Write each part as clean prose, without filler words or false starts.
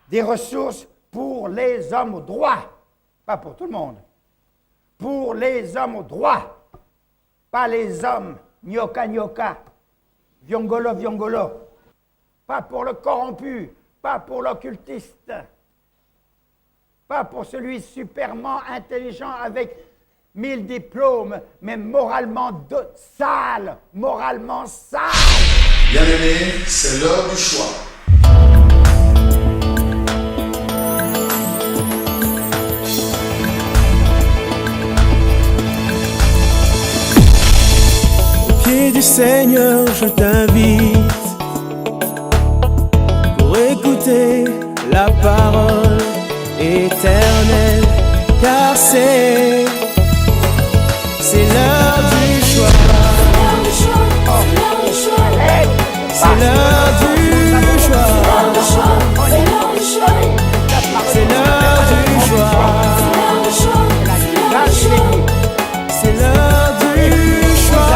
des ressources pour les hommes au droit, pas pour tout le monde. Pour les hommes au droit, pas les hommes gnoka gnoka, viongolo viongolo, pas pour le corrompu, pas pour l'occultiste, pas pour celui superment intelligent avec 1000 diplômes, mais moralement sale, moralement sale. Bien-aimés, c'est l'heure du choix. Au pied du Seigneur, je t'invite pour écouter la parole éternelle, car c'est l'heure du choix. C'est l'heure du choix. C'est l'heure du choix. C'est l'heure du choix. C'est l'heure du choix.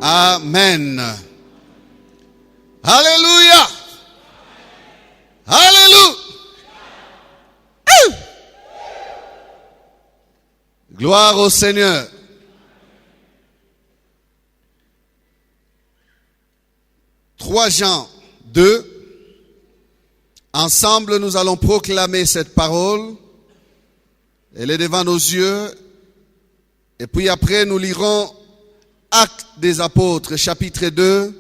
Amen. Alléluia. Alléluia. Gloire au Seigneur. Trois Jean 2. Ensemble, nous allons proclamer cette parole. Elle est devant nos yeux. Et puis après, nous lirons Actes des Apôtres, chapitre 2,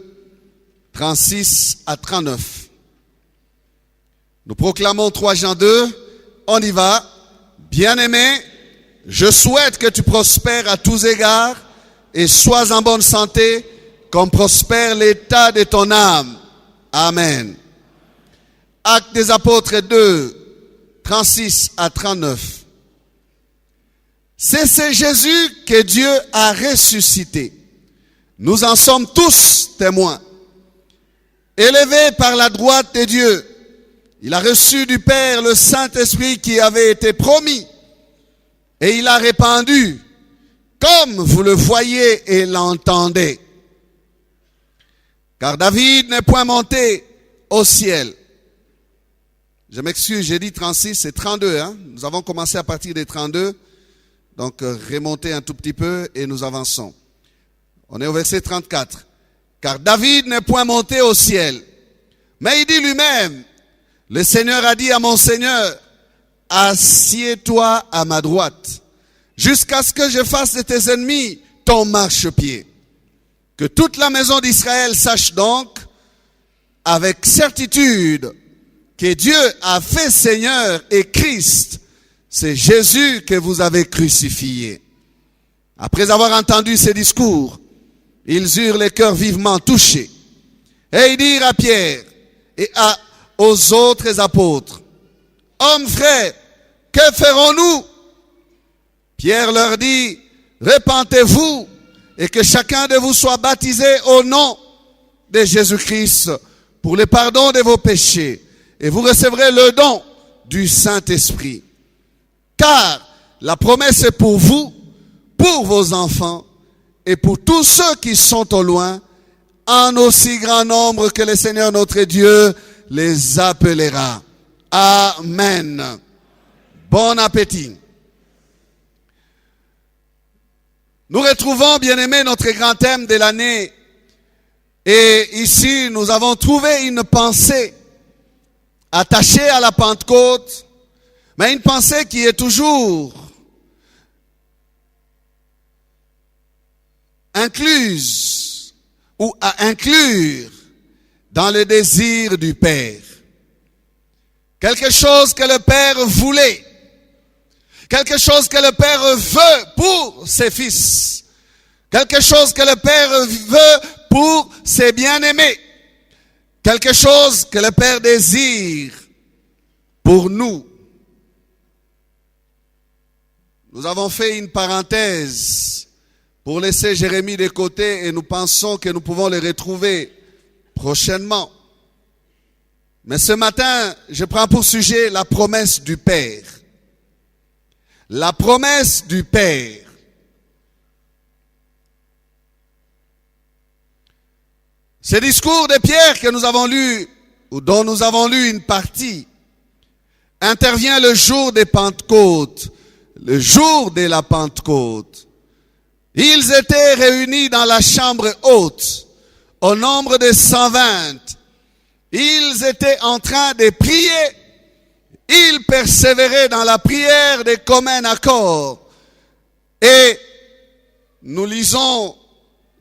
36 à 39. Nous proclamons 3 Jean 2. On y va. Bien-aimé, je souhaite que tu prospères à tous égards et sois en bonne santé, comme prospère l'état de ton âme. Amen. Actes des Apôtres 2, 36 à 39. C'est Jésus que Dieu a ressuscité. Nous en sommes tous témoins. Élevé par la droite de Dieu, il a reçu du Père le Saint-Esprit qui avait été promis. Et il a répandu, comme vous le voyez et l'entendez. Car David n'est point monté au ciel. Je m'excuse, j'ai dit 36, c'est 32. Nous avons commencé à partir des 32. Donc remontez un tout petit peu et nous avançons. On est au verset 34. Car David n'est point monté au ciel. Mais il dit lui-même, le Seigneur a dit à mon Seigneur, assieds-toi à ma droite, jusqu'à ce que je fasse de tes ennemis ton marchepied. Que toute la maison d'Israël sache donc, avec certitude, que Dieu a fait Seigneur et Christ. C'est Jésus que vous avez crucifié. Après avoir entendu ces discours, ils eurent les cœurs vivement touchés. Et ils dirent à Pierre et aux autres apôtres, hommes frères, que ferons-nous? Pierre leur dit, repentez-vous et que chacun de vous soit baptisé au nom de Jésus-Christ pour le pardon de vos péchés. Et vous recevrez le don du Saint-Esprit. Car la promesse est pour vous, pour vos enfants et pour tous ceux qui sont au loin, en aussi grand nombre que le Seigneur notre Dieu les appellera. Amen. Bon appétit. Nous retrouvons, bien-aimés, notre grand thème de l'année. Et ici, nous avons trouvé une pensée attachée à la Pentecôte, mais une pensée qui est toujours incluse ou à inclure dans le désir du Père. Quelque chose que le Père voulait. Quelque chose que le Père veut pour ses fils. Quelque chose que le Père veut pour ses bien-aimés. Quelque chose que le Père désire pour nous. Nous avons fait une parenthèse pour laisser Jérémie de côté et nous pensons que nous pouvons les retrouver prochainement. Mais ce matin, je prends pour sujet la promesse du Père. La promesse du Père. Ce discours de Pierre que nous avons lu, ou dont nous avons lu une partie, intervient le jour des Pentecôtes, le jour de la Pentecôte. Ils étaient réunis dans la chambre haute, au nombre de 120. Ils étaient en train de prier. Ils persévéraient dans la prière de commun accord. Et nous lisons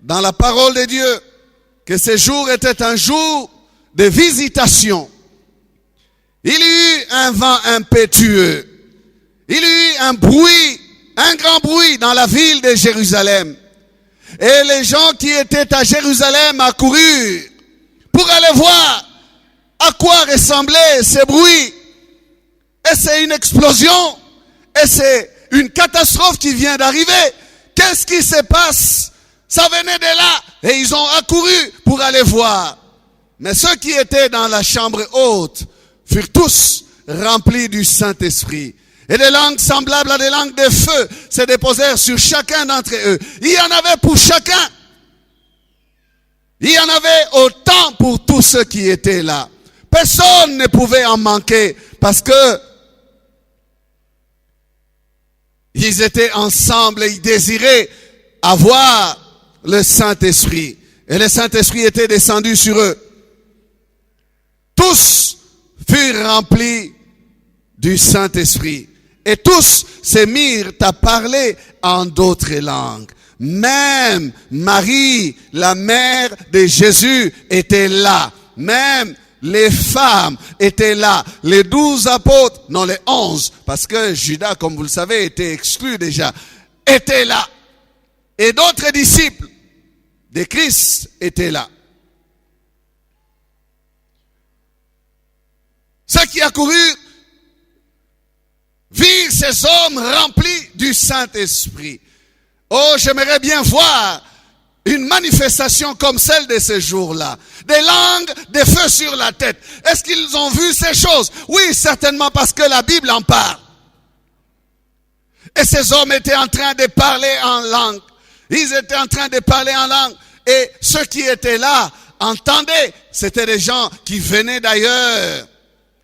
dans la parole de Dieu que ce jour était un jour de visitation. Il y eut un vent impétueux. Il y eut un bruit, un grand bruit dans la ville de Jérusalem. Et les gens qui étaient à Jérusalem accoururent pour aller voir à quoi ressemblait ce bruit. Et c'est une explosion. Et c'est une catastrophe qui vient d'arriver. Qu'est-ce qui se passe? Ça venait de là. Et ils ont accouru pour aller voir. Mais ceux qui étaient dans la chambre haute furent tous remplis du Saint-Esprit. Et des langues semblables à des langues de feu se déposèrent sur chacun d'entre eux. Il y en avait pour chacun. Il y en avait autant pour tous ceux qui étaient là. Personne ne pouvait en manquer parce que ils étaient ensemble et ils désiraient avoir le Saint-Esprit. Et le Saint-Esprit était descendu sur eux. Tous furent remplis du Saint-Esprit. Et tous se mirent à parler en d'autres langues. Même Marie, la mère de Jésus, était là. Même les femmes étaient là. Les 12 apôtres, non les 11, parce que Judas, comme vous le savez, était exclu déjà, étaient là. Et d'autres disciples de Christ étaient là. Ceux qui accoururent virent ces hommes remplis du Saint-Esprit. Oh, j'aimerais bien voir une manifestation comme celle de ce jour-là. Des langues, des feux sur la tête. Est-ce qu'ils ont vu ces choses? Oui, certainement, parce que la Bible en parle. Et ces hommes étaient en train de parler en langue. Ils étaient en train de parler en langue. Et ceux qui étaient là entendaient. C'était des gens qui venaient d'ailleurs.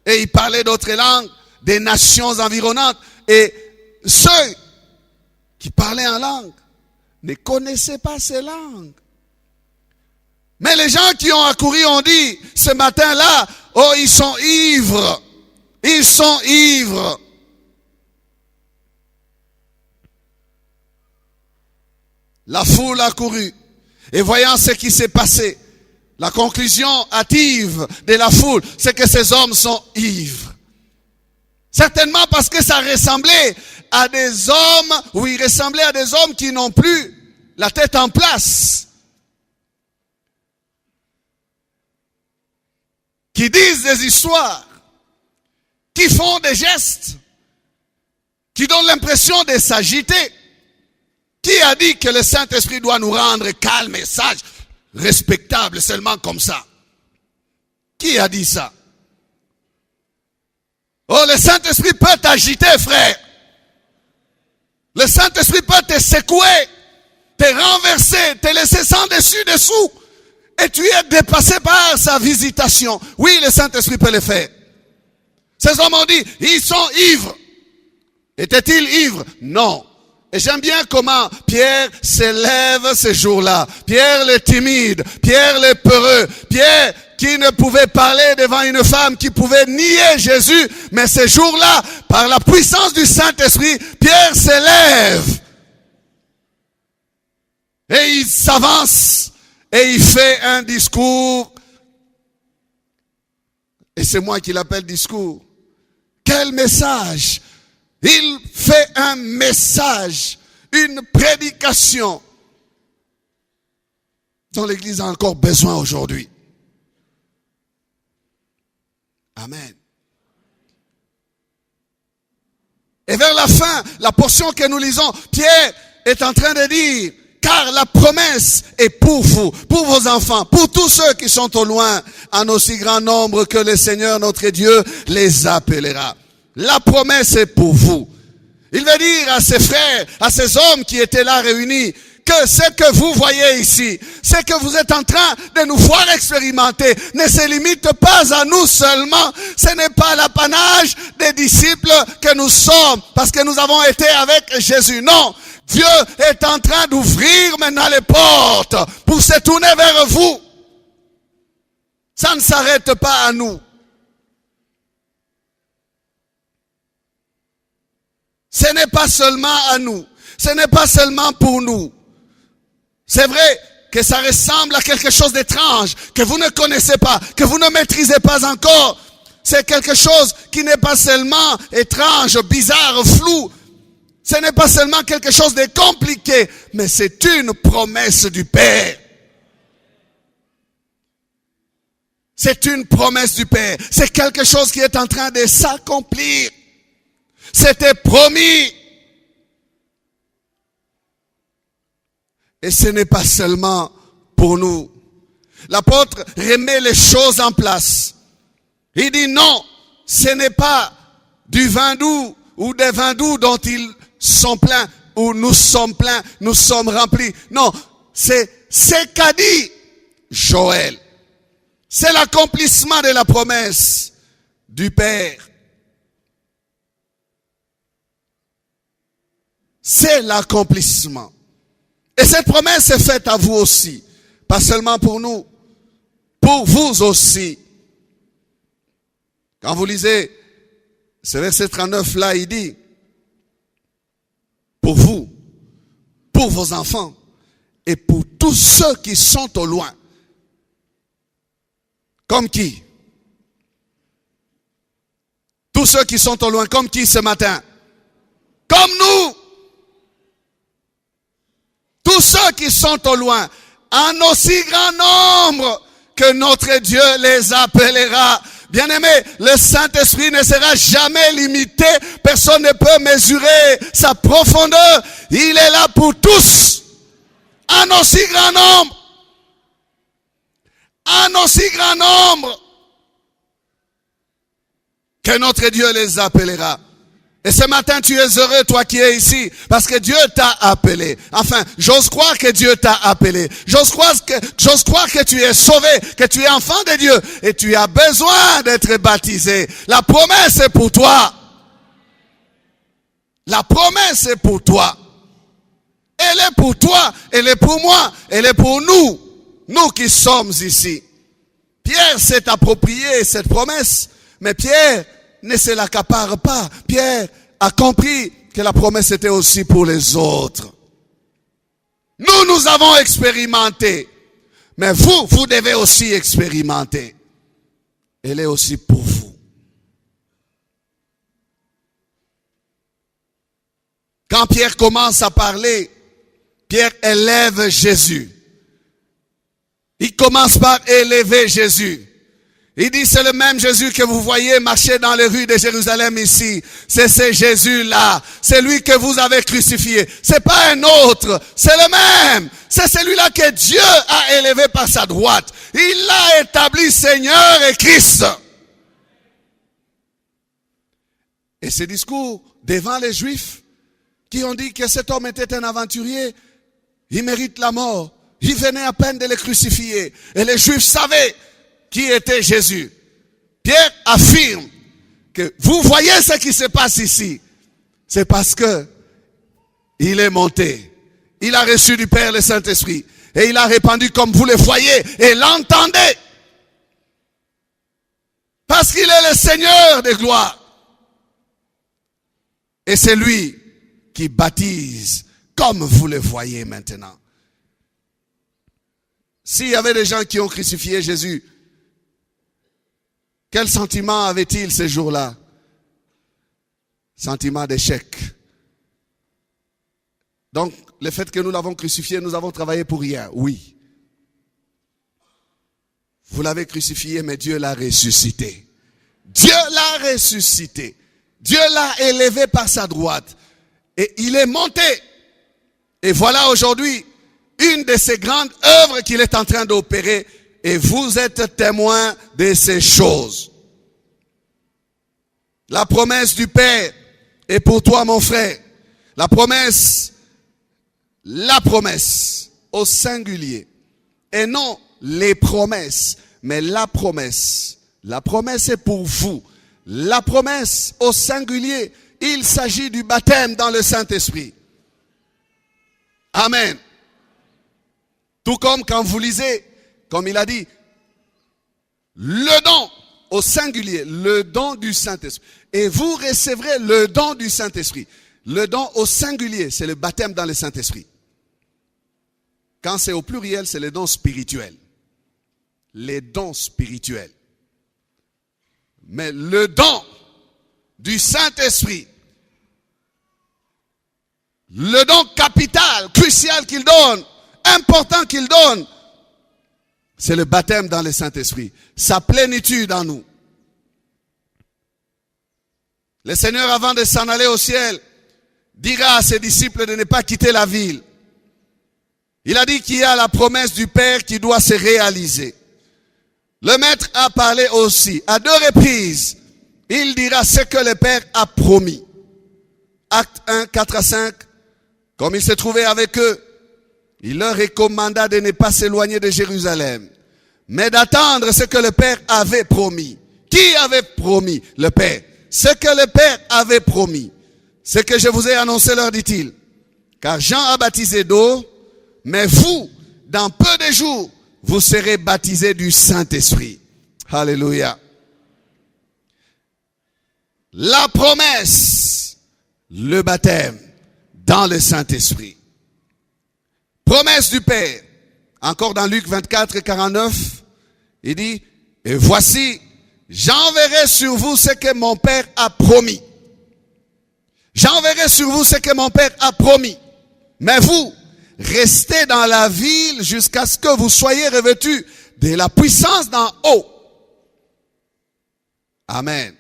Et ils parlaient d'autres langues, des nations environnantes. Et ceux qui parlaient en langue ne connaissaient pas ces langues. Mais les gens qui ont accouru ont dit, ce matin-là, oh, ils sont ivres. Ils sont ivres. La foule a couru. Et voyant ce qui s'est passé, la conclusion hâtive de la foule, c'est que ces hommes sont ivres. Certainement parce que ça ressemblait à des hommes, ou ils ressemblaient à des hommes qui n'ont plus la tête en place. Qui disent des histoires, qui font des gestes, qui donnent l'impression de s'agiter. Qui a dit que le Saint-Esprit doit nous rendre calmes et sages, respectables seulement comme ça? Qui a dit ça? Oh, le Saint-Esprit peut t'agiter, frère. Le Saint-Esprit peut te secouer, te renverser, te laisser sans dessus dessous. Et tu es dépassé par sa visitation. Oui, le Saint-Esprit peut le faire. Ces hommes ont dit, ils sont ivres. Étaient-ils ivres? Non. Et j'aime bien comment Pierre s'élève ce jour-là. Pierre le timide, Pierre le peureux, Pierre qui ne pouvait parler devant une femme qui pouvait nier Jésus. Mais ce jour-là, par la puissance du Saint-Esprit, Pierre s'élève. Et il s'avance et il fait un discours. Et c'est moi qui l'appelle discours. Quel message! Il fait un message, une prédication dont l'Église a encore besoin aujourd'hui. Amen. Et vers la fin, la portion que nous lisons, Pierre est en train de dire, car la promesse est pour vous, pour vos enfants, pour tous ceux qui sont au loin, en aussi grand nombre que le Seigneur notre Dieu les appellera. La promesse est pour vous. Il veut dire à ses frères, à ces hommes qui étaient là réunis, que ce que vous voyez ici, ce que vous êtes en train de nous voir expérimenter, ne se limite pas à nous seulement. Ce n'est pas l'apanage des disciples que nous sommes, parce que nous avons été avec Jésus. Non, Dieu est en train d'ouvrir maintenant les portes pour se tourner vers vous. Ça ne s'arrête pas à nous. Ce n'est pas seulement à nous. Ce n'est pas seulement pour nous. C'est vrai que ça ressemble à quelque chose d'étrange, que vous ne connaissez pas, que vous ne maîtrisez pas encore. C'est quelque chose qui n'est pas seulement étrange, bizarre, flou. Ce n'est pas seulement quelque chose de compliqué, mais c'est une promesse du Père. C'est une promesse du Père. C'est quelque chose qui est en train de s'accomplir. C'était promis. Et ce n'est pas seulement pour nous. L'apôtre remet les choses en place. Il dit non, ce n'est pas du vin doux ou des vins doux dont ils sont pleins ou nous sommes pleins, nous sommes remplis. Non, c'est ce qu'a dit Joël. C'est l'accomplissement de la promesse du Père. C'est l'accomplissement. Et cette promesse est faite à vous aussi. Pas seulement pour nous, pour vous aussi. Quand vous lisez ce verset 39 là, il dit, pour vous, pour vos enfants et pour tous ceux qui sont au loin. Comme qui? Tous ceux qui sont au loin, comme qui ce matin? Comme nous! Tous ceux qui sont au loin, en aussi grand nombre que notre Dieu les appellera. Bien-aimés, le Saint-Esprit ne sera jamais limité. Personne ne peut mesurer sa profondeur. Il est là pour tous. En aussi grand nombre. En aussi grand nombre que notre Dieu les appellera. Et ce matin, tu es heureux, toi qui es ici, parce que Dieu t'a appelé. Enfin, j'ose croire que Dieu t'a appelé. J'ose croire que tu es sauvé, que tu es enfant de Dieu, et tu as besoin d'être baptisé. La promesse est pour toi. La promesse est pour toi. Elle est pour toi, elle est pour moi, elle est pour nous. Nous qui sommes ici. Pierre s'est approprié cette promesse, mais Pierre ne se l'accapare pas. Pierre a compris que la promesse était aussi pour les autres. Nous avons expérimenté. Mais vous devez aussi expérimenter. Elle est aussi pour vous. Quand Pierre commence à parler, Pierre élève Jésus. Il commence par élever Jésus. Il dit, c'est le même Jésus que vous voyez marcher dans les rues de Jérusalem ici. C'est ce Jésus-là. C'est lui que vous avez crucifié. C'est pas un autre. C'est le même. C'est celui-là que Dieu a élevé par sa droite. Il l'a établi Seigneur et Christ. Et ce discours devant les Juifs qui ont dit que cet homme était un aventurier, il mérite la mort. Il venait à peine de le crucifier. Et les Juifs savaient qui était Jésus. Pierre affirme que vous voyez ce qui se passe ici. C'est parce que il est monté. Il a reçu du Père le Saint-Esprit. Et il a répandu comme vous le voyez et l'entendez. Parce qu'il est le Seigneur des gloires. Et c'est lui qui baptise comme vous le voyez maintenant. S'il y avait des gens qui ont crucifié Jésus, quel sentiment avait-il ces jours-là? Sentiment d'échec. Donc, le fait que nous l'avons crucifié, nous avons travaillé pour rien. Oui. Vous l'avez crucifié, mais Dieu l'a ressuscité. Dieu l'a ressuscité. Dieu l'a élevé par sa droite. Et il est monté. Et voilà aujourd'hui, une de ces grandes œuvres qu'il est en train d'opérer et vous êtes témoins de ces choses. La promesse du Père est pour toi, mon frère. La promesse au singulier. Et non les promesses, mais la promesse. La promesse est pour vous. La promesse au singulier, il s'agit du baptême dans le Saint-Esprit. Amen. Tout comme quand vous lisez, comme il a dit, le don au singulier, le don du Saint-Esprit. Et vous recevrez le don du Saint-Esprit. Le don au singulier, c'est le baptême dans le Saint-Esprit. Quand c'est au pluriel, c'est les dons spirituels. Les dons spirituels. Mais le don du Saint-Esprit, le don capital, crucial qu'il donne, important qu'il donne, c'est le baptême dans le Saint-Esprit. Sa plénitude en nous. Le Seigneur, avant de s'en aller au ciel, dira à ses disciples de ne pas quitter la ville. Il a dit qu'il y a la promesse du Père qui doit se réaliser. Le Maître a parlé aussi. À 2 reprises, il dira ce que le Père a promis. Acte 1, 4 à 5, comme il se trouvait avec eux, il leur recommanda de ne pas s'éloigner de Jérusalem, mais d'attendre ce que le Père avait promis. Qui avait promis? Le Père. Ce que le Père avait promis. Ce que je vous ai annoncé, leur dit-il. Car Jean a baptisé d'eau, mais vous, dans peu de jours, vous serez baptisés du Saint-Esprit. Alléluia. La promesse, le baptême dans le Saint-Esprit. Promesse du Père. Encore dans Luc 24, 49, il dit, et voici, j'enverrai sur vous ce que mon Père a promis. J'enverrai sur vous ce que mon Père a promis. Mais vous, restez dans la ville jusqu'à ce que vous soyez revêtus de la puissance d'en haut. Amen.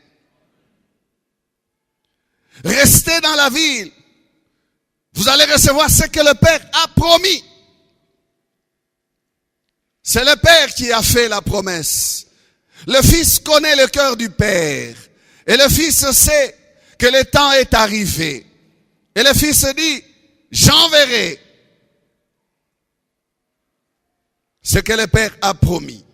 Restez dans la ville. Vous allez recevoir ce que le Père a promis. C'est le Père qui a fait la promesse. Le Fils connaît le cœur du Père. Et le Fils sait que le temps est arrivé. Et le Fils dit, j'enverrai ce que le Père a promis.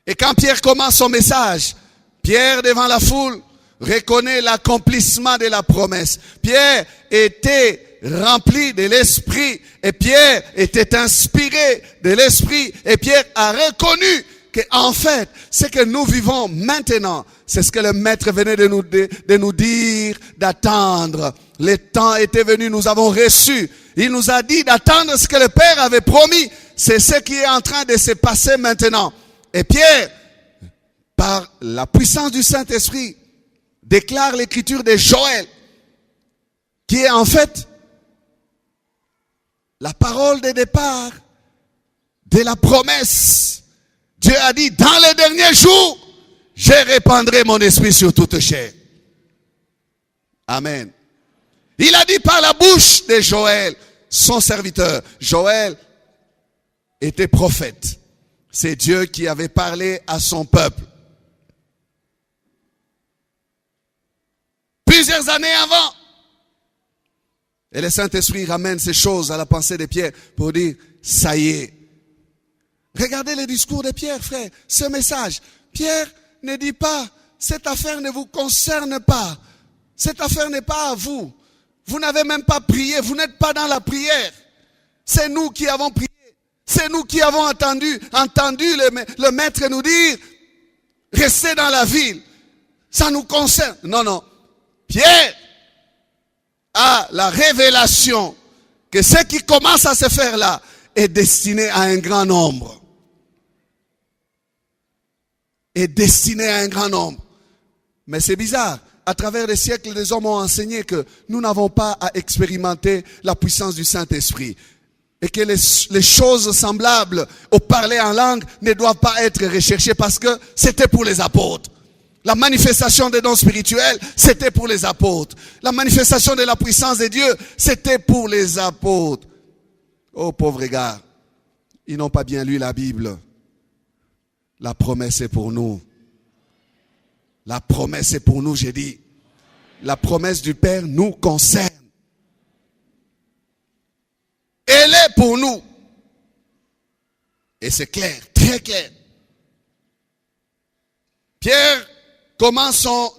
Et quand Pierre commence son message, Pierre devant la foule reconnaît l'accomplissement de la promesse. Pierre était rempli de l'Esprit et Pierre était inspiré de l'Esprit et Pierre a reconnu que en fait, ce que nous vivons maintenant, c'est ce que le Maître venait de nous dire, d'attendre. Le temps était venu, nous avons reçu. Il nous a dit d'attendre ce que le Père avait promis. C'est ce qui est en train de se passer maintenant. Et Pierre, par la puissance du Saint-Esprit, déclare l'écriture de Joël, qui est en fait la parole de départ de la promesse. Dieu a dit, dans les derniers jours, je répandrai mon esprit sur toute chair. Amen. Il a dit par la bouche de Joël, son serviteur. Joël était prophète. C'est Dieu qui avait parlé à son peuple. Plusieurs années avant. Et le Saint-Esprit ramène ces choses à la pensée de Pierre pour dire, ça y est. Regardez le discours de Pierre, frère. Ce message. Pierre ne dit pas, cette affaire ne vous concerne pas. Cette affaire n'est pas à vous. Vous n'avez même pas prié. Vous n'êtes pas dans la prière. C'est nous qui avons prié. C'est nous qui avons entendu le Maître nous dire, restez dans la ville. Ça nous concerne. Non, non. Pierre a la révélation que ce qui commence à se faire là est destiné à un grand nombre. Est destiné à un grand nombre. Mais c'est bizarre. À travers les siècles, les hommes ont enseigné que nous n'avons pas à expérimenter la puissance du Saint-Esprit. Et que les choses semblables au parler en langue ne doivent pas être recherchées parce que c'était pour les apôtres. La manifestation des dons spirituels, c'était pour les apôtres. La manifestation de la puissance de Dieu, c'était pour les apôtres. Oh, pauvre gars, ils n'ont pas bien lu la Bible. La promesse est pour nous. La promesse est pour nous, j'ai dit. La promesse du Père nous concerne. Elle est pour nous. Et c'est clair, très clair. Pierre commence son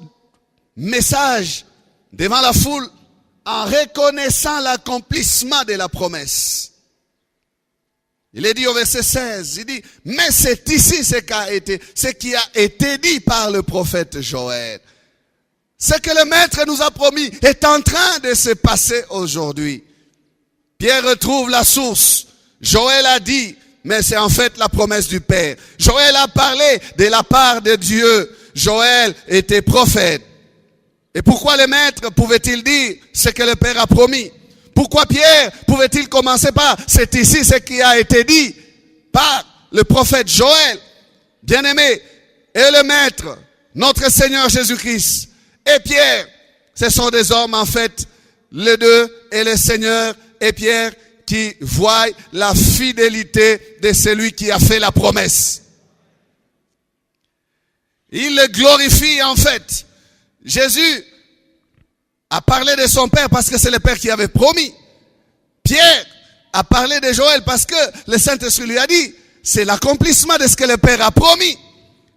message devant la foule en reconnaissant l'accomplissement de la promesse. Il est dit au verset 16, il dit, mais c'est ici ce qui a été dit par le prophète Joël. Ce que le Maître nous a promis est en train de se passer aujourd'hui. Pierre retrouve la source. Joël a dit, mais c'est en fait la promesse du Père. Joël a parlé de la part de Dieu. Joël était prophète. Et pourquoi le Maître pouvait-il dire ce que le Père a promis? Pourquoi Pierre pouvait-il commencer par c'est ici ce qui a été dit par le prophète Joël? Bien-aimé, et le Maître, notre Seigneur Jésus-Christ, et Pierre, ce sont des hommes en fait, les deux, et le Seigneur et Pierre, qui voient la fidélité de celui qui a fait la promesse. Il le glorifie en fait. Jésus a parlé de son Père parce que c'est le Père qui avait promis. Pierre a parlé de Joël parce que le Saint-Esprit lui a dit, c'est l'accomplissement de ce que le Père a promis.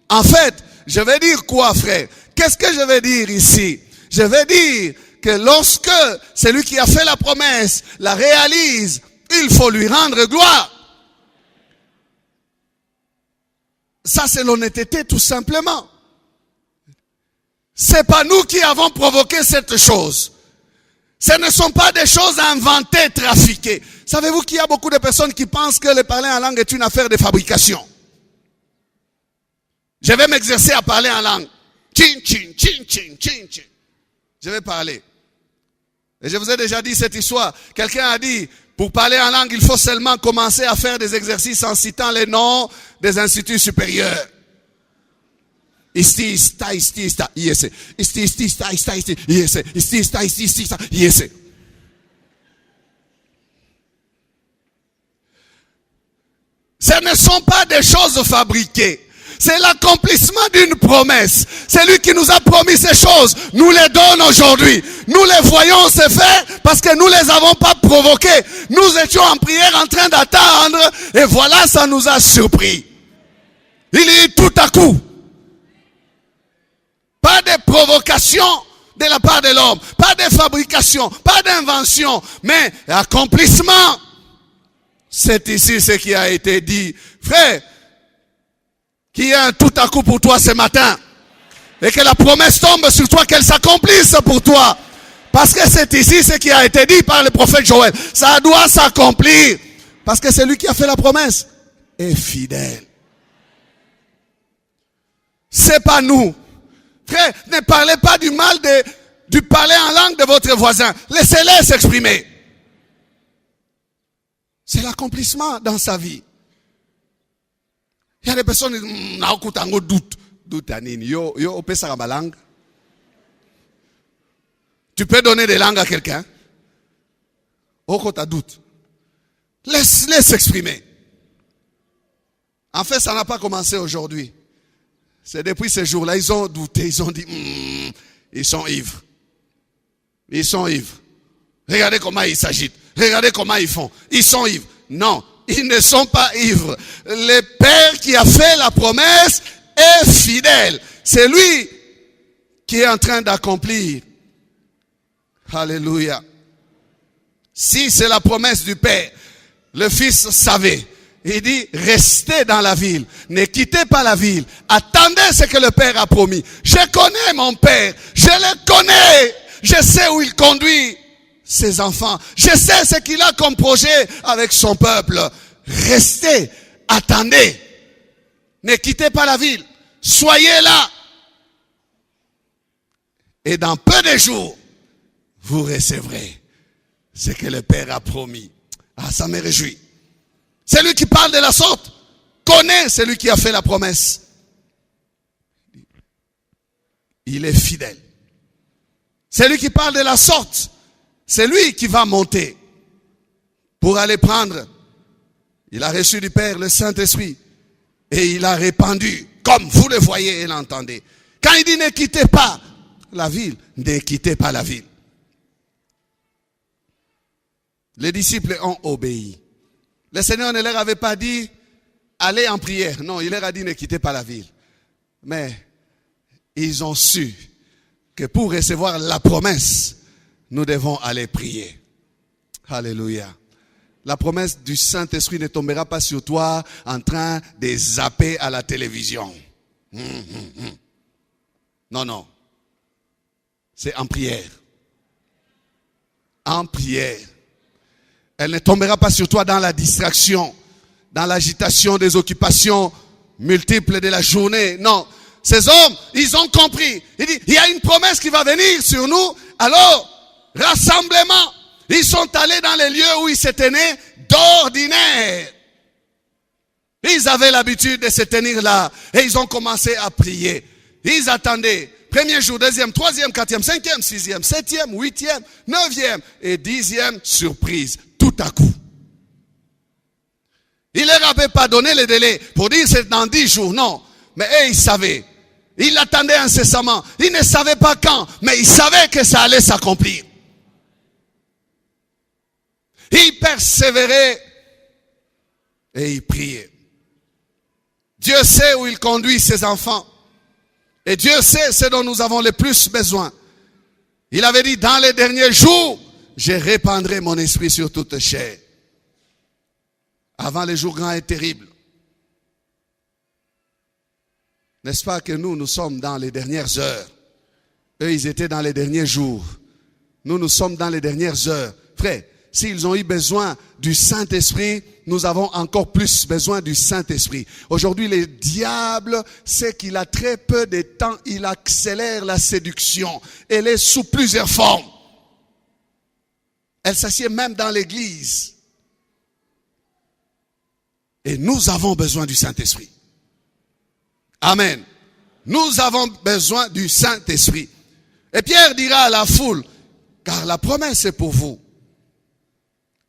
En fait, je vais dire quoi, frère? Qu'est-ce que je vais dire ici? Je vais dire que lorsque celui qui a fait la promesse la réalise, il faut lui rendre gloire. Ça, c'est l'honnêteté tout simplement. C'est pas nous qui avons provoqué cette chose. Ce ne sont pas des choses inventées, trafiquées. Savez-vous qu'il y a beaucoup de personnes qui pensent que le parler en langue est une affaire de fabrication. Je vais m'exercer à parler en langue. Chin, chin, chin, chin, chin, chin. Je vais parler. Et je vous ai déjà dit cette histoire. Quelqu'un a dit, pour parler en langue, il faut seulement commencer à faire des exercices en citant les noms des instituts supérieurs. Isti, sta, isti, sta, iese. Isti, isti, sta, ista, isti, iese. Isti, sta, isti, isti, sta, iese. Ce ne sont pas des choses fabriquées. C'est l'accomplissement d'une promesse. C'est lui qui nous a promis ces choses. Nous les donnons aujourd'hui. Nous les voyons se faire parce que nous les avons pas provoquées. Nous étions en prière en train d'attendre et voilà, ça nous a surpris. Il est tout à coup. Pas de provocation de la part de l'homme. Pas de fabrication. Pas d'invention. Mais accomplissement. C'est ici ce qui a été dit. Frère, qu'il y ait un tout à coup pour toi ce matin. Et que la promesse tombe sur toi, qu'elle s'accomplisse pour toi. Parce que c'est ici ce qui a été dit par le prophète Joël. Ça doit s'accomplir. Parce que c'est lui qui a fait la promesse est fidèle. C'est pas nous. Frère, ne parlez pas du mal du parler en langue de votre voisin. Laissez-les s'exprimer. C'est l'accomplissement dans sa vie. Il y a des personnes qui disent, doute à nini. Yo, langue. Tu peux donner des langues à quelqu'un. Oko ta doute. Laisse-les s'exprimer. En fait, ça n'a pas commencé aujourd'hui. C'est depuis ce jour-là, ils ont douté, ils ont dit, ils sont ivres. Ils sont ivres. Regardez comment ils s'agitent. Regardez comment ils font. Ils sont ivres. Non, ils ne sont pas ivres. Le Père qui a fait la promesse est fidèle. C'est lui qui est en train d'accomplir. Alléluia. Si c'est la promesse du Père, le Fils savait. Il dit, restez dans la ville. Ne quittez pas la ville. Attendez ce que le Père a promis. Je connais mon Père. Je le connais. Je sais où il conduit ses enfants. Je sais ce qu'il a comme projet avec son peuple. Restez. Attendez. Ne quittez pas la ville. Soyez là. Et dans peu de jours, vous recevrez ce que le Père a promis. Ah, ça me réjouit. Celui qui parle de la sorte connaît celui qui a fait la promesse. Il est fidèle. Celui qui parle de la sorte, c'est lui qui va monter pour aller prendre Il a reçu du Père le Saint-Esprit et il a répandu, comme vous le voyez et l'entendez. Quand il dit ne quittez pas la ville, ne quittez pas la ville. Les disciples ont obéi. Le Seigneur ne leur avait pas dit allez en prière. Non, il leur a dit ne quittez pas la ville. Mais ils ont su que pour recevoir la promesse, nous devons aller prier. Alléluia. La promesse du Saint-Esprit ne tombera pas sur toi en train de zapper à la télévision. Non, non. C'est en prière. En prière. Elle ne tombera pas sur toi dans la distraction, dans l'agitation des occupations multiples de la journée. Non. Ces hommes, ils ont compris. Il dit, il y a une promesse qui va venir sur nous. Alors, rassemblement. Ils sont allés dans les lieux où ils se tenaient d'ordinaire. Ils avaient l'habitude de se tenir là. Et ils ont commencé à prier. Ils attendaient. Premier jour, deuxième, troisième, quatrième, cinquième, sixième, septième, huitième, neuvième et dixième surprise. Tout à coup. Il ne leur avait pas donné le délai pour dire c'est dans 10 jours. Non. Mais eux, ils savaient. Ils l'attendaient incessamment. Ils ne savaient pas quand. Mais ils savaient que ça allait s'accomplir. Il persévérait et il priait. Dieu sait où il conduit ses enfants. Et Dieu sait ce dont nous avons le plus besoin. Il avait dit, dans les derniers jours, je répandrai mon esprit sur toute chair. Avant les jours grands et terribles. N'est-ce pas que nous sommes dans les dernières heures? Eux, ils étaient dans les derniers jours. Nous sommes dans les dernières heures. Frère, s'ils ont eu besoin du Saint-Esprit, nous avons encore plus besoin du Saint-Esprit. Aujourd'hui, le diable sait qu'il a très peu de temps. Il accélère la séduction. Elle est sous plusieurs formes. Elle s'assied même dans l'église. Et nous avons besoin du Saint-Esprit. Amen. Nous avons besoin du Saint-Esprit. Et Pierre dira à la foule, car la promesse est pour vous.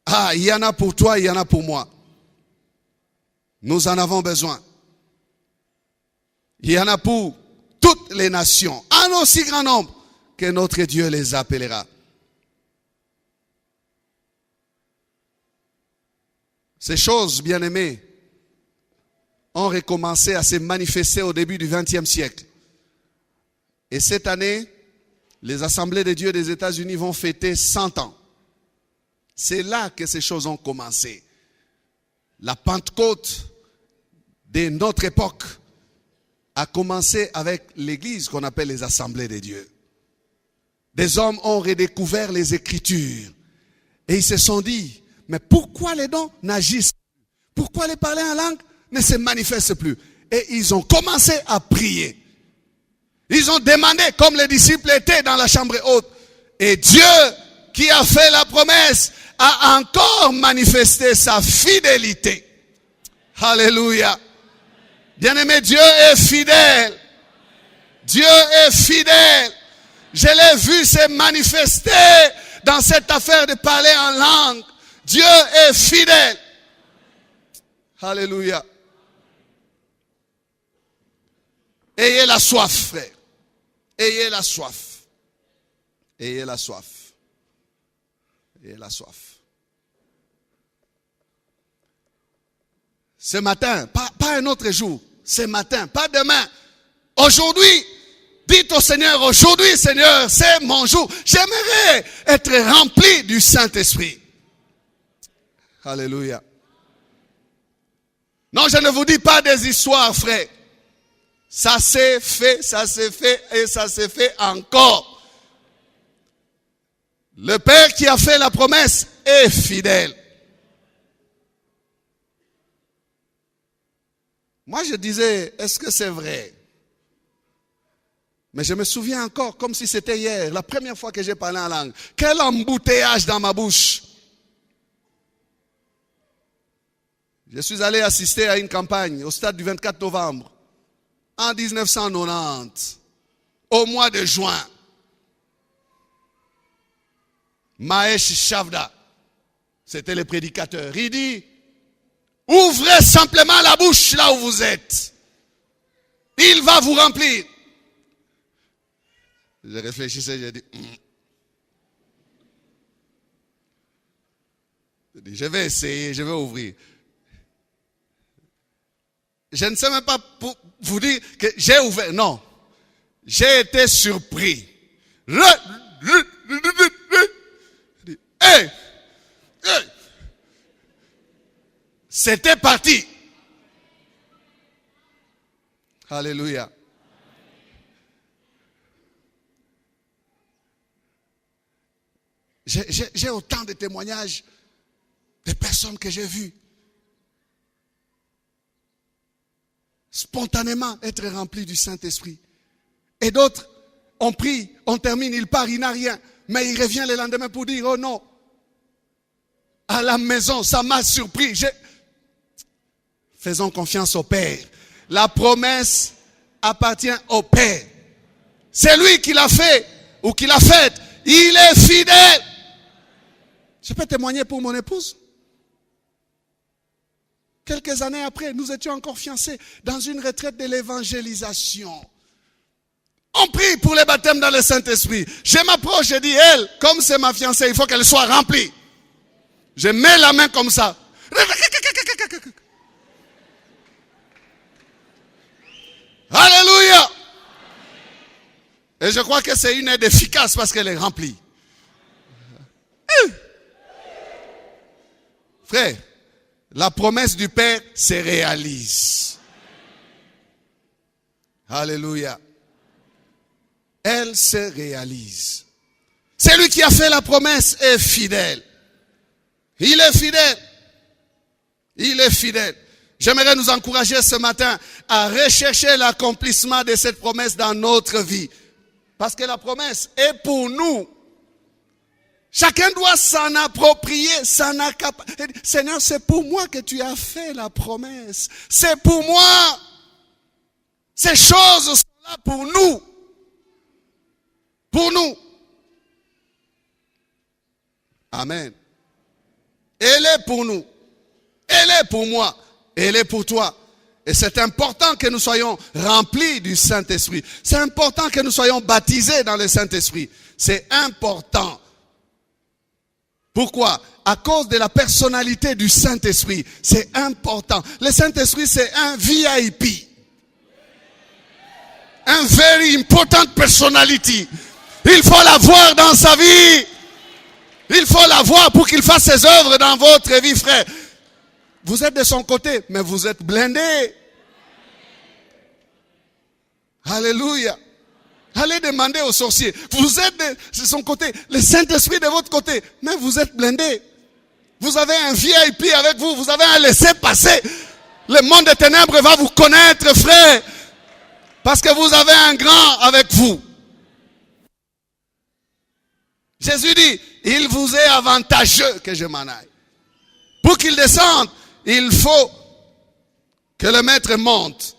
Ah, il y en a pour toi, il y en a pour moi. Nous en avons besoin. Il y en a pour toutes les nations, en aussi grand nombre que notre Dieu les appellera. Ces choses, bien-aimées, ont recommencé à se manifester au début du XXe siècle. Et cette année, les Assemblées de Dieu des États-Unis vont fêter 100 ans. C'est là que ces choses ont commencé. La Pentecôte de notre époque a commencé avec l'église qu'on appelle les Assemblées de Dieu. Des hommes ont redécouvert les Écritures. Et ils se sont dit, mais pourquoi les dons n'agissent plus? Pourquoi les parler en langue ne se manifestent plus? Et ils ont commencé à prier. Ils ont demandé, comme les disciples étaient dans la chambre haute. Et Dieu, qui a fait la promesse, a encore manifesté sa fidélité. Alléluia. Bien-aimé, Dieu est fidèle. Dieu est fidèle. Je l'ai vu se manifester dans cette affaire de parler en langue. Dieu est fidèle. Alléluia. Ayez la soif, frère. Ayez la soif. Ayez la soif. Ayez la soif. Ce matin, pas un autre jour. Ce matin, pas demain. Aujourd'hui, dites au Seigneur, aujourd'hui, Seigneur, c'est mon jour. J'aimerais être rempli du Saint-Esprit. Alléluia. Non, je ne vous dis pas des histoires, frère. Ça s'est fait et ça s'est fait encore. Le Père qui a fait la promesse est fidèle. Moi, je disais, est-ce que c'est vrai? Mais je me souviens encore, comme si c'était hier, la première fois que j'ai parlé en langue. Quel embouteillage dans ma bouche. Je suis allé assister à une campagne au stade du 24 novembre, en 1990, au mois de juin. Mahesh Chavda, c'était le prédicateur. Il dit, Ouvrez simplement la bouche là où vous êtes. Il va vous remplir. Je réfléchissais, j'ai dit, je vais essayer, je vais ouvrir. Je ne sais même pas pour vous dire que j'ai ouvert. Non. J'ai été surpris. Hey! C'était parti. Alléluia. J'ai autant de témoignages de personnes que j'ai vues spontanément être remplies du Saint-Esprit. Et d'autres, on prie, on termine, il part, il n'a rien. Mais il revient le lendemain pour dire, oh non, à la maison, ça m'a surpris. Faisons confiance au Père. La promesse appartient au Père. C'est lui qui l'a fait ou qui l'a faite. Il est fidèle. Je peux témoigner pour mon épouse. Quelques années après, nous étions encore fiancés dans une retraite de l'évangélisation. On prie pour les baptêmes dans le Saint-Esprit. Je m'approche, je dis, elle, comme c'est ma fiancée, il faut qu'elle soit remplie. Je mets la main comme ça. Alléluia. Et je crois que c'est une aide efficace parce qu'elle est remplie. Frère, la promesse du Père se réalise. Alléluia. Elle se réalise. C'est lui qui a fait la promesse est fidèle. Il est fidèle. Il est fidèle. J'aimerais nous encourager ce matin à rechercher l'accomplissement de cette promesse dans notre vie. Parce que la promesse est pour nous. Chacun doit s'en approprier, s'en accaparer. Seigneur, c'est pour moi que tu as fait la promesse. C'est pour moi. Ces choses sont là pour nous. Pour nous. Amen. Elle est pour nous. Elle est pour moi. Elle est pour toi. Et c'est important que nous soyons remplis du Saint-Esprit. C'est important que nous soyons baptisés dans le Saint-Esprit. C'est important. Pourquoi? À cause de la personnalité du Saint-Esprit. C'est important. Le Saint-Esprit, c'est un VIP. Un very important personality. Il faut l'avoir dans sa vie. Il faut l'avoir pour qu'il fasse ses œuvres dans votre vie, frère. Vous êtes de son côté, mais vous êtes blindés. Alléluia. Allez demander aux sorciers. Vous êtes de son côté, le Saint-Esprit de votre côté, mais vous êtes blindés. Vous avez un VIP avec vous, vous avez un laissez-passer. Le monde des ténèbres va vous connaître, frère. Parce que vous avez un grand avec vous. Jésus dit, il vous est avantageux que je m'en aille. Pour qu'il descende, il faut que le maître monte.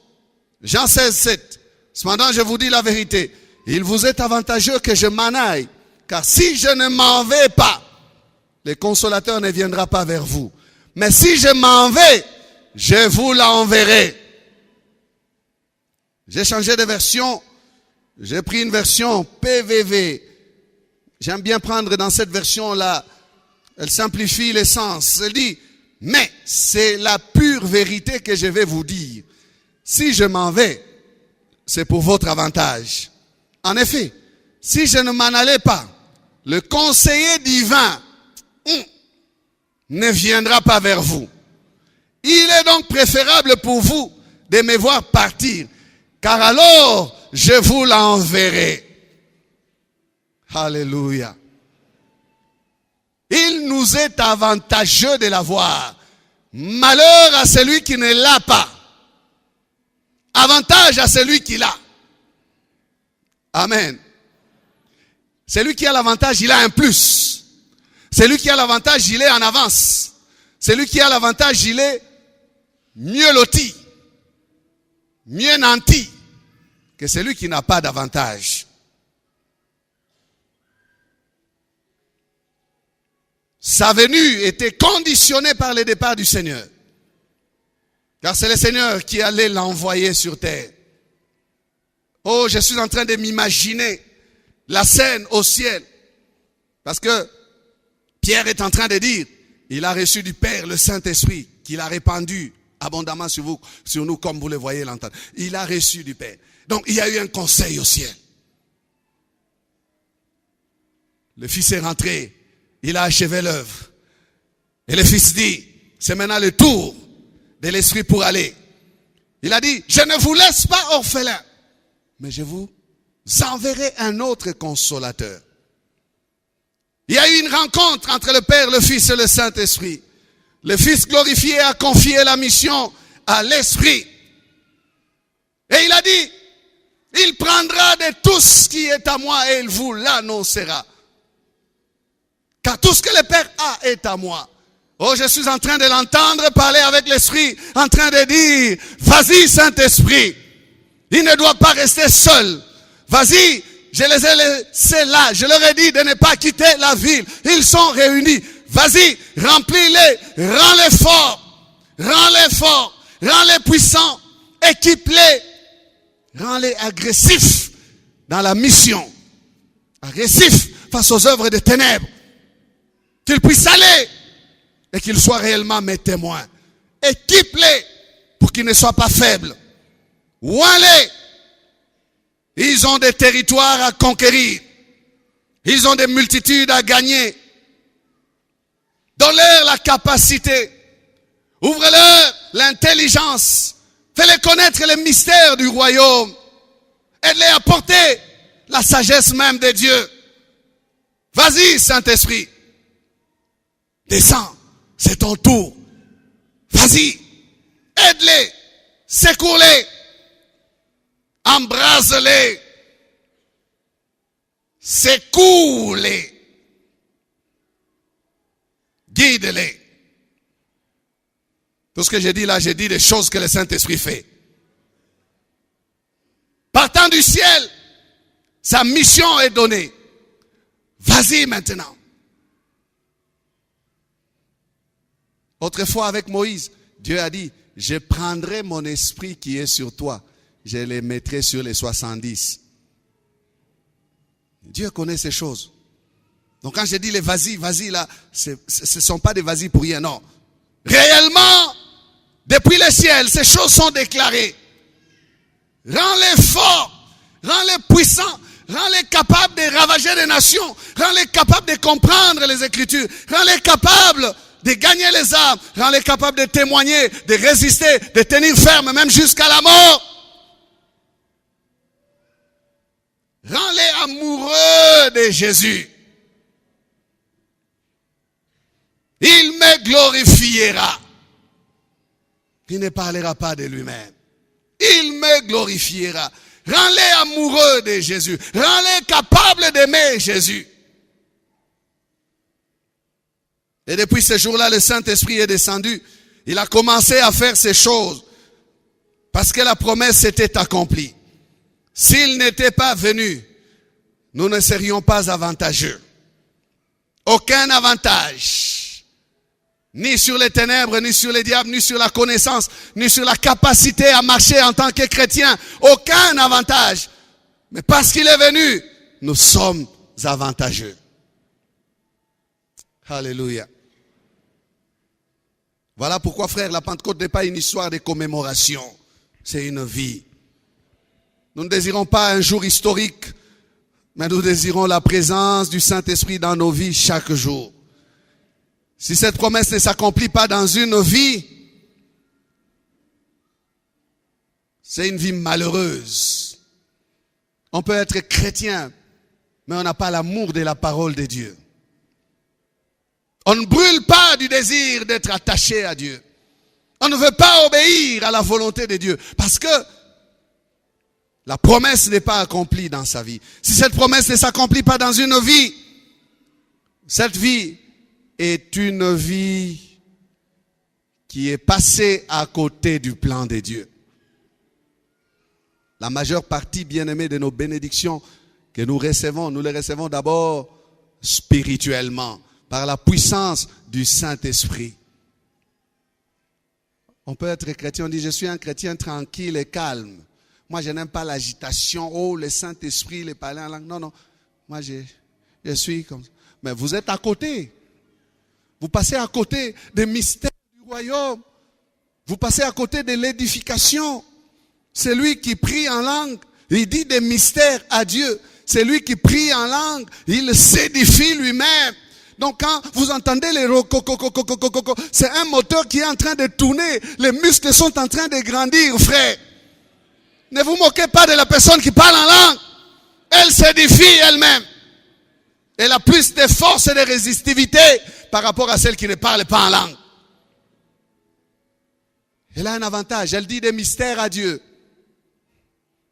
Jean 16, 7. Cependant, je vous dis la vérité. Il vous est avantageux que je m'en aille. Car si je ne m'en vais pas, le consolateur ne viendra pas vers vous. Mais si je m'en vais, je vous l'enverrai. J'ai changé de version. J'ai pris une version PVV. J'aime bien prendre dans cette version-là. Elle simplifie l'essence. Elle dit, mais c'est la pure vérité que je vais vous dire. Si je m'en vais, c'est pour votre avantage. En effet, si je ne m'en allais pas, le conseiller divin ne viendra pas vers vous. Il est donc préférable pour vous de me voir partir, car alors je vous l'enverrai. Alléluia. Il nous est avantageux de l'avoir. Malheur à celui qui ne l'a pas. Avantage à celui qui l'a. Amen. Celui qui a l'avantage, il a un plus. Celui qui a l'avantage, il est en avance. Celui qui a l'avantage, il est mieux loti, mieux nanti que celui qui n'a pas d'avantage. Sa venue était conditionnée par le départ du Seigneur. Car c'est le Seigneur qui allait l'envoyer sur terre. Oh, je suis en train de m'imaginer la scène au ciel. Parce que Pierre est en train de dire, il a reçu du Père le Saint-Esprit, qu'il a répandu abondamment sur nous, comme vous le voyez l'entendre. Il a reçu du Père. Donc, il y a eu un conseil au ciel. Le Fils est rentré, il a achevé l'œuvre. Et le Fils dit, c'est maintenant le tour de l'Esprit pour aller. Il a dit, je ne vous laisse pas orphelins, mais je vous enverrai un autre consolateur. Il y a eu une rencontre entre le Père, le Fils et le Saint-Esprit. Le Fils glorifié a confié la mission à l'Esprit. Et il a dit, il prendra de tout ce qui est à moi et il vous l'annoncera. Car tout ce que le Père a est à moi. Oh, je suis en train de l'entendre parler avec l'Esprit, en train de dire, vas-y Saint-Esprit, il ne doit pas rester seul. Vas-y, je les ai laissés là, je leur ai dit de ne pas quitter la ville. Ils sont réunis. Vas-y, remplis-les, rends-les forts, rends-les puissants, équipe-les, rends-les agressifs dans la mission, agressifs face aux œuvres des ténèbres, qu'ils puissent aller et qu'ils soient réellement mes témoins. Équipe-les pour qu'ils ne soient pas faibles. Ouin-les. Ils ont des territoires à conquérir. Ils ont des multitudes à gagner. Donne-leur la capacité. Ouvre-leur l'intelligence. Fais-les connaître les mystères du royaume. Aide-les à porter la sagesse même de Dieu. Vas-y, Saint-Esprit. Descends. C'est ton tour. Vas-y. Aide-les. Secours-les. Embrase-les. Secoue-les. Guide-les. Tout ce que j'ai dit là, j'ai dit des choses que le Saint-Esprit fait. Partant du ciel, sa mission est donnée. Vas-y maintenant. Autrefois avec Moïse, Dieu a dit, je prendrai mon esprit qui est sur toi. Je les mettrai sur les 70. Dieu connaît ces choses. Donc quand je dis les vas-y là, ce ne sont pas des vas-y pour rien, non. Réellement, depuis le ciel, ces choses sont déclarées. Rends-les forts, rends-les puissants, rends-les capables de ravager les nations, rends-les capables de comprendre les Écritures, rends-les capables de gagner les âmes, rends-les capables de témoigner, de résister, de tenir ferme même jusqu'à la mort. Rends-les amoureux de Jésus. Il me glorifiera. Il ne parlera pas de lui-même. Il me glorifiera. Rends-les amoureux de Jésus. Rends-les capables d'aimer Jésus. Et depuis ce jour-là, le Saint-Esprit est descendu. Il a commencé à faire ces choses parce que la promesse s'était accomplie. S'il n'était pas venu, nous ne serions pas avantageux. Aucun avantage. Ni sur les ténèbres, ni sur les diables, ni sur la connaissance, ni sur la capacité à marcher en tant que chrétien. Aucun avantage. Mais parce qu'il est venu, nous sommes avantageux. Alléluia. Voilà pourquoi, frère, la Pentecôte n'est pas une histoire de commémoration. C'est une vie. Nous ne désirons pas un jour historique, mais nous désirons la présence du Saint-Esprit dans nos vies chaque jour. Si cette promesse ne s'accomplit pas dans une vie, c'est une vie malheureuse. On peut être chrétien, mais on n'a pas l'amour de la parole de Dieu. On ne brûle pas du désir d'être attaché à Dieu. On ne veut pas obéir à la volonté de Dieu parce que la promesse n'est pas accomplie dans sa vie. Si cette promesse ne s'accomplit pas dans une vie, cette vie est une vie qui est passée à côté du plan de Dieu. La majeure partie, bien-aimée, de nos bénédictions que nous les recevons d'abord spirituellement, par la puissance du Saint-Esprit. On peut être chrétien, on dit je suis un chrétien tranquille et calme. Moi je n'aime pas l'agitation, oh le Saint-Esprit, les parler en langue. Non, non, moi je suis comme ça. Mais vous êtes à côté. Vous passez à côté des mystères du royaume. Vous passez à côté de l'édification. C'est lui qui prie en langue. Il dit des mystères à Dieu. C'est lui qui prie en langue. Il s'édifie lui-même. Donc quand vous entendez les rococococococococo, c'est un moteur qui est en train de tourner. Les muscles sont en train de grandir, frère. Ne vous moquez pas de la personne qui parle en langue. Elle s'édifie elle-même. Elle a plus de force et de résistivité par rapport à celle qui ne parle pas en langue. Elle a un avantage. Elle dit des mystères à Dieu.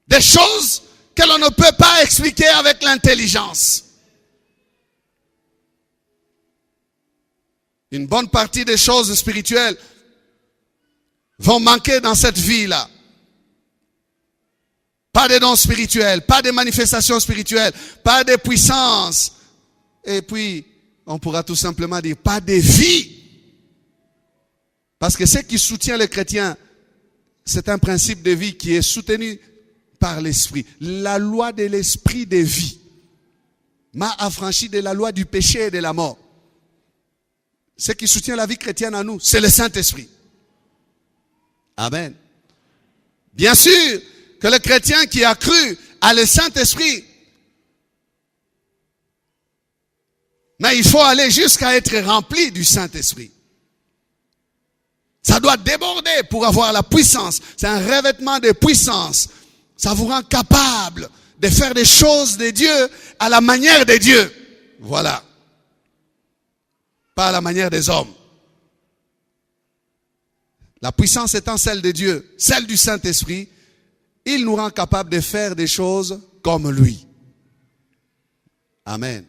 Des choses que l'on ne peut pas expliquer avec l'intelligence. Une bonne partie des choses spirituelles vont manquer dans cette vie-là. Pas de dons spirituels, pas de manifestations spirituelles, pas de puissance. Et puis, on pourra tout simplement dire, pas de vie. Parce que ce qui soutient les chrétiens, c'est un principe de vie qui est soutenu par l'esprit. La loi de l'esprit de vie m'a affranchi de la loi du péché et de la mort. Ce qui soutient la vie chrétienne en nous, c'est le Saint-Esprit. Amen. Bien sûr que le chrétien qui a cru a le Saint-Esprit. Mais il faut aller jusqu'à être rempli du Saint-Esprit. Ça doit déborder pour avoir la puissance. C'est un revêtement de puissance. Ça vous rend capable de faire des choses de Dieu à la manière de Dieu. Voilà. Pas à la manière des hommes. La puissance étant celle de Dieu, celle du Saint-Esprit, il nous rend capable de faire des choses comme lui. Amen.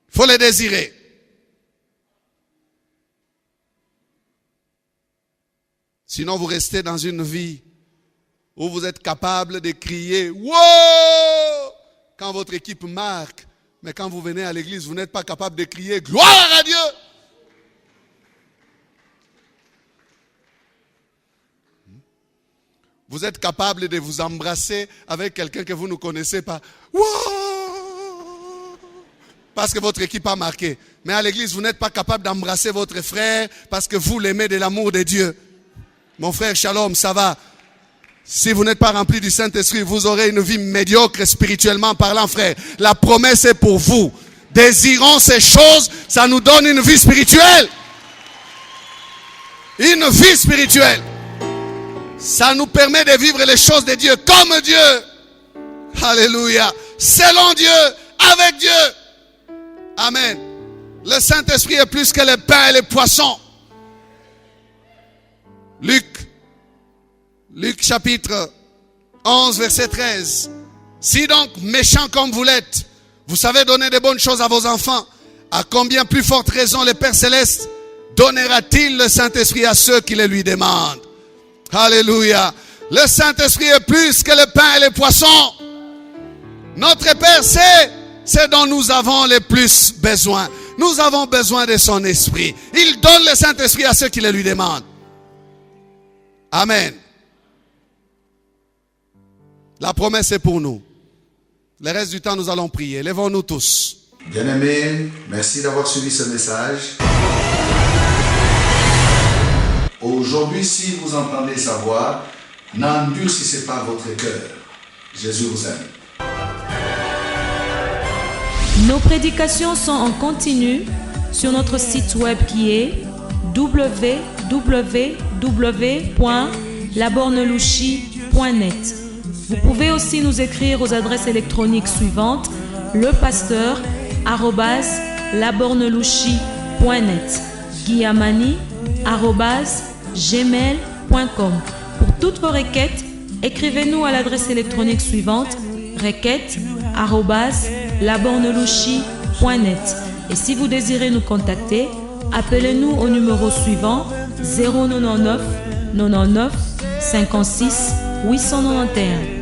Il faut les désirer. Sinon, vous restez dans une vie où vous êtes capable de crier « Wow !» quand votre équipe marque. Mais quand vous venez à l'église, vous n'êtes pas capable de crier « Gloire à Dieu !» Vous êtes capable de vous embrasser avec quelqu'un que vous ne connaissez pas. « Wow !» Parce que votre équipe a marqué. Mais à l'église, vous n'êtes pas capable d'embrasser votre frère parce que vous l'aimez de l'amour de Dieu. Mon frère, shalom, ça va. Si vous n'êtes pas rempli du Saint-Esprit, vous aurez une vie médiocre spirituellement parlant, frère. La promesse est pour vous. Désirons ces choses, ça nous donne une vie spirituelle. Une vie spirituelle. Ça nous permet de vivre les choses de Dieu comme Dieu. Alléluia. Selon Dieu, avec Dieu. Amen. Le Saint-Esprit est plus que les pains et les poissons. Luc chapitre 11 verset 13. Si donc, méchants comme vous l'êtes, vous savez donner de bonnes choses à vos enfants, à combien plus forte raison le Père Céleste donnera-t-il le Saint-Esprit à ceux qui le lui demandent? Alléluia. Le Saint-Esprit est plus que le pain et les poissons. Notre Père sait ce dont nous avons le plus besoin. Nous avons besoin de son esprit. Il donne le Saint-Esprit à ceux qui le lui demandent. Amen. La promesse est pour nous. Le reste du temps, nous allons prier. Lèvons-nous tous. Bien-aimés, merci d'avoir suivi ce message. Aujourd'hui, si vous entendez sa voix, n'endurcissez pas votre cœur. Jésus vous aime. Nos prédications sont en continu sur notre site web qui est www.labornelouchi.net. Vous pouvez aussi nous écrire aux adresses électroniques suivantes: lepasteur@labornelouchi.net, guillamani@gmail.com. Pour toutes vos requêtes, écrivez-nous à l'adresse électronique suivante: requêtes@labornelouchi.net. Et si vous désirez nous contacter, appelez-nous au numéro suivant: 099 99 56 891.